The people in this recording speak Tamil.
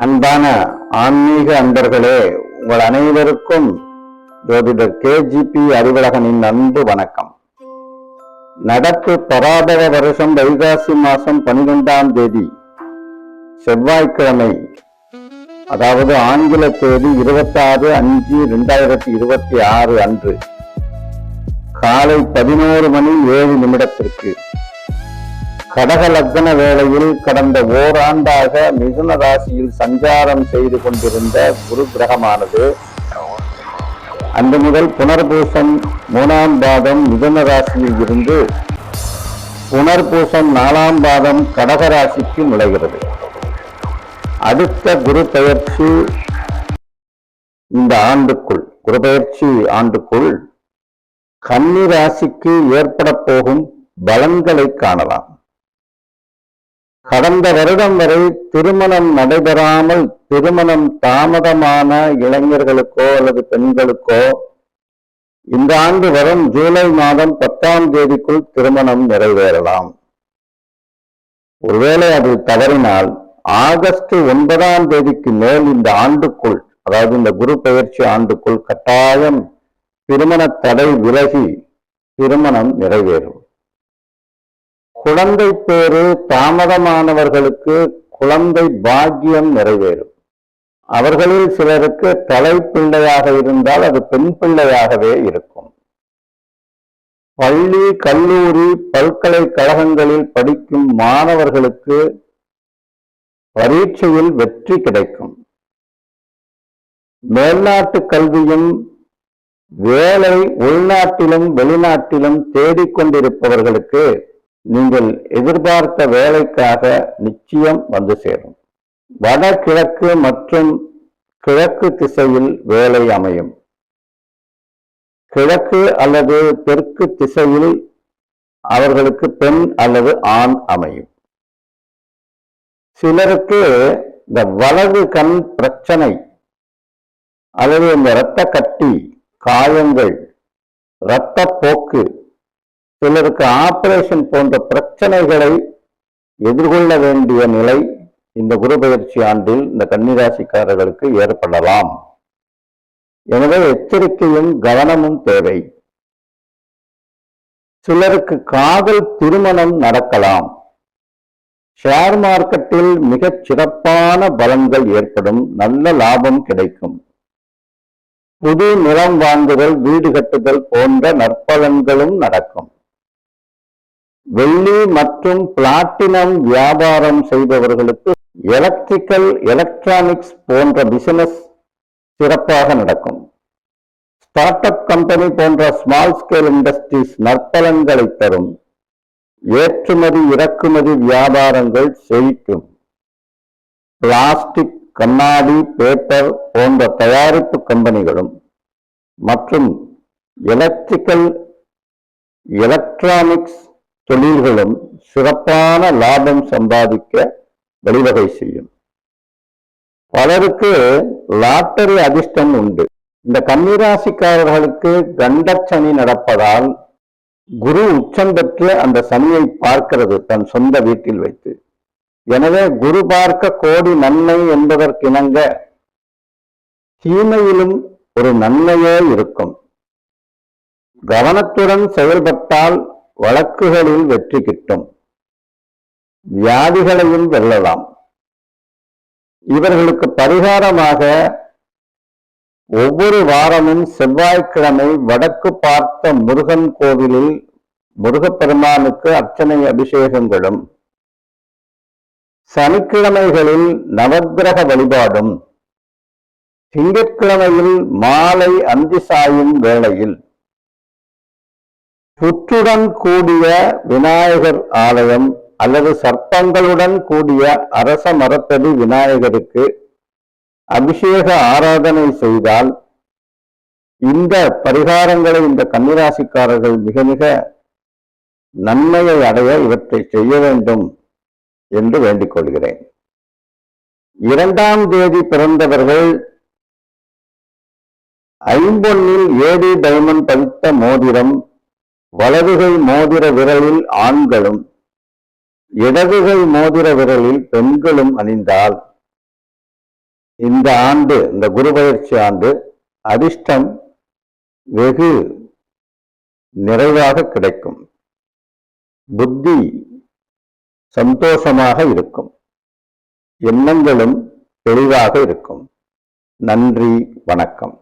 அன்பான ஆன்மீக அன்பர்களே, உங்கள் அனைவருக்கும் ஜோதிடர் கேஜிபி அறிவழகனின் அன்பு வணக்கம். நடப்பு பராபவ வருஷம் வைகாசி மாசம் 12ஆம் தேதி செவ்வாய்க்கிழமை, அதாவது ஆங்கில தேதி 26/5/2026 அன்று காலை 11:07 கடக லக்ன வேளையில் கடந்த ஓராண்டாக மிதுன ராசியில் சஞ்சாரம் செய்து கொண்டிருந்த குரு கிரகமானது அன்று முதல் புனர்பூசம் 3ஆம் பாதம் மிதுன ராசியில் இருந்து புனர்பூசம் 4ஆம் பாதம் கடக ராசிக்கு நுழைகிறது. அடுத்த குரு பெயர்ச்சி இந்த ஆண்டுக்குள், குரு பெயர்ச்சி ஆண்டுக்குள் கன்னி ராசிக்கு ஏற்பட போகும் பலன்களை காணலாம். கடந்த வருடம் வரை திருமணம் நடைபெறாமல் திருமணம் தாமதமான இளைஞர்களுக்கோ அல்லது பெண்களுக்கோ இந்த ஆண்டு வரும் ஜூலை மாதம் 10ஆம் தேதிக்குள் திருமணம் நிறைவேறலாம். ஒருவேளை அது தவறினால் ஆகஸ்ட் 9ஆம் தேதிக்கு மேல் இந்த ஆண்டுக்குள், அதாவது இந்த குரு பெயர்ச்சி ஆண்டுக்குள் கட்டாயம் திருமண தடை விலகி திருமணம் நிறைவேறும். குழந்தை பேறு தாமதமானவர்களுக்கு குழந்தை பாக்கியம் நிறைவேறும். அவர்களில் சிலருக்கு தலைப்பிள்ளையாக இருந்தால் அது பெண் பிள்ளையாகவே இருக்கும். பள்ளி, கல்லூரி, பல்கலைக்கழகங்களில் படிக்கும் மாணவர்களுக்கு பரீட்சையில் வெற்றி கிடைக்கும். மேல்நாட்டு கல்வியும் வேலை உள்நாட்டிலும் வெளிநாட்டிலும் தேடிக்கொண்டிருப்பவர்களுக்கு நீங்கள் எதிர்பார்த்த வேலைக்காக நிச்சயம் வந்து சேரும். வடகிழக்கு மற்றும் கிழக்கு திசையில் வேலை அமையும். கிழக்கு அல்லது தெற்கு திசையில் அவர்களுக்கு பெண் அல்லது ஆண் அமையும். சிலருக்கு இந்த வலது கண் பிரச்சனை அல்லது இந்த இரத்த கட்டி, காயங்கள், இரத்தப்போக்கு, சிலருக்கு ஆபரேஷன் போன்ற பிரச்சனைகளை எதிர்கொள்ள வேண்டிய நிலை இந்த குரு பெயர்ச்சி ஆண்டில் இந்த கன்னிராசிக்காரர்களுக்கு ஏற்படலாம். எனவே எச்சரிக்கையும் கவனமும் தேவை. சிலருக்கு காதல் திருமணம் நடக்கலாம். ஷேர் மார்க்கெட்டில் மிகச் சிறப்பான பலன்கள் ஏற்படும். நல்ல லாபம் கிடைக்கும். புது நிலம் வாங்குதல், வீடு கட்டுதல் போன்ற நற்பலன்களும் நடக்கும். வெள்ளி மற்றும் பிளாட்டினம் வியாபாரம் செய்பவர்களுக்கு எலக்ட்ரிக்கல், எலக்ட்ரானிக்ஸ் போன்ற பிசினஸ் சிறப்பாக நடக்கும். ஸ்டார்ட் அப் கம்பெனி போன்ற ஸ்மால் ஸ்கேல் இண்டஸ்ட்ரீஸ் நற்பலன்களை தரும். ஏற்றுமதி இறக்குமதி வியாபாரங்கள் செழிக்கும். பிளாஸ்டிக், கண்ணாடி, பேப்பர் போன்ற தயாரிப்பு கம்பெனிகளும் மற்றும் எலக்ட்ரிக்கல், எலக்ட்ரானிக்ஸ் தொழில்களும் சிறப்பான லாபம் சம்பாதிக்க வழிவகை செய்யும். பலருக்கு லாட்டரி அதிர்ஷ்டம் உண்டு. இந்த கன்னிராசிக்காரர்களுக்கு கண்டச்சனி நடப்பதால் குரு உச்சம் பெற்று அந்த சனியை பார்க்கிறது தன் சொந்த வீட்டில் வைத்து. எனவே குரு பார்க்க கோடி நன்மை என்பதற்கிணங்க தீமையிலும் ஒரு நன்மையே இருக்கும். கவனத்துடன் செயல்பட்டால் வழக்குகளில் வெற்றி கிட்டும். வியாதிகளையும் வெல்லலாம். இவர்களுக்கு பரிகாரமாக ஒவ்வொரு வாரமும் செவ்வாய்க்கிழமை வடக்கு பார்த்த முருகன் கோவிலில் முருகப்பெருமானுக்கு அர்ச்சனை அபிஷேகங்களும், சனிக்கிழமைகளில் நவக்கிரக வழிபாடும், திங்கட்கிழமையில் மாலை அந்தி சாயும் வேளையில் புற்றுடன் கூடிய விநாயகர் ஆலயம் அல்லது சர்ப்பங்களுடன் கூடிய அரச மரத்தடி விநாயகருக்கு அபிஷேக ஆராதனை செய்தால் இந்த பரிகாரங்களை இந்த கன்னிராசிக்காரர்கள் மிக மிக நன்மையை அடைய இவற்றை செய்ய வேண்டும் என்று வேண்டிக் கொள்கிறேன். 2ஆம் தேதி பிறந்தவர்கள் ஐம்பொன்னில் ஏடி டைமண்ட் பதித்த மோதிரம் வலதுகை மோதிர விரலில் ஆண்களும் இடதுகை மோதிர விரலில் பெண்களும் அணிந்தால் இந்த ஆண்டு, இந்த குரு பயிற்சி ஆண்டு அதிர்ஷ்டம் வெகு நிறைவாக கிடைக்கும். புத்தி சந்தோஷமாக இருக்கும். எண்ணங்களும் தெளிவாக இருக்கும். நன்றி, வணக்கம்.